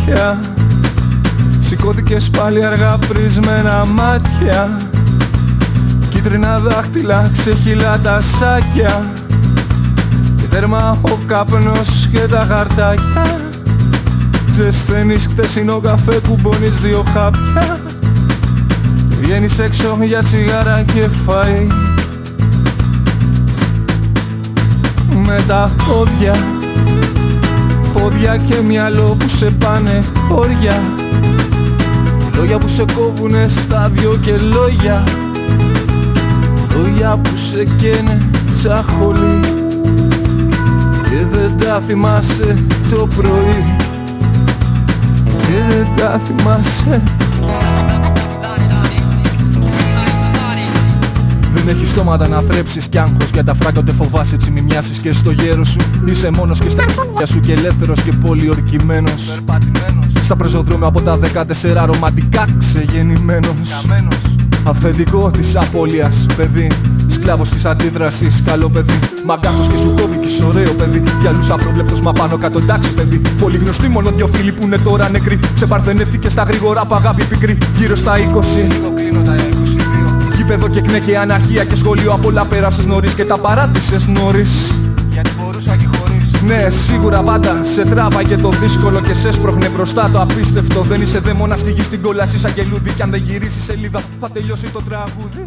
μάτια. Σηκώθηκες πάλι αργά πρισμένα μάτια. Κίτρινα δάχτυλα, ξεχυλά τα σάκια. Και τέρμα ο καπνός και τα χαρτάκια. Ζεσθένεις χτεσινό καφέ, κουμπώνεις δύο χάπια. Βγαίνεις έξω για τσιγάρα και φαΐ. Με τα πόδια, πόδια και μυαλό που σε πάνε χώρια. Λόγια που σε κόβουνε στα δυο και λόγια. Λόγια που σε καίνε σαν χολή. Και δεν τα θυμάσαι το πρωί. Και δεν τα θυμάσαι. Δεν έχεις στόματα να θρέψεις κι άγχος για τα φράγκα, ούτε φοβάσαι έτσι μη μοιάσεις και στο γέρο σου. Είσαι μόνος και στα χέρια σου και ελεύθερος και πολιορκημένος. Στα πεζοδρόμια από τα 14 ρομαντικά ξεγεννημένος. Αυθεντικό της απώλειας παιδί, σκλάβος της αντίδρασης, καλό παιδί. Μαγκάχος και σου κόβει κι είσαι ωραίο παιδί. Για άλλους απρόβλεπτος μα πάνω κάτω εντάξει παιδί. Πολύ γνωστοί μόνο δυο φίλοι που είναι τώρα νεκροί. Σε παρθενεύτηκε στα γρήγορα που αγάπη πικρή. Γύρω στα 20 γήπεδο και κνέ και αναρχία και σχολείο. Απ' όλα πέρασες νωρίς και τα παράτησες νωρίς. Γιατί μπορούσα και χωρίς. Ναι, σίγουρα πάντα σε τράβαγε το δύσκολο και σε έσπροχνε μπροστά το απίστευτο. Δεν είσαι δαίμονα στη γη στην κόλαση σαν και λούδι. Κι αν δεν γυρίσεις σελίδα θα τελειώσει το τραγούδι.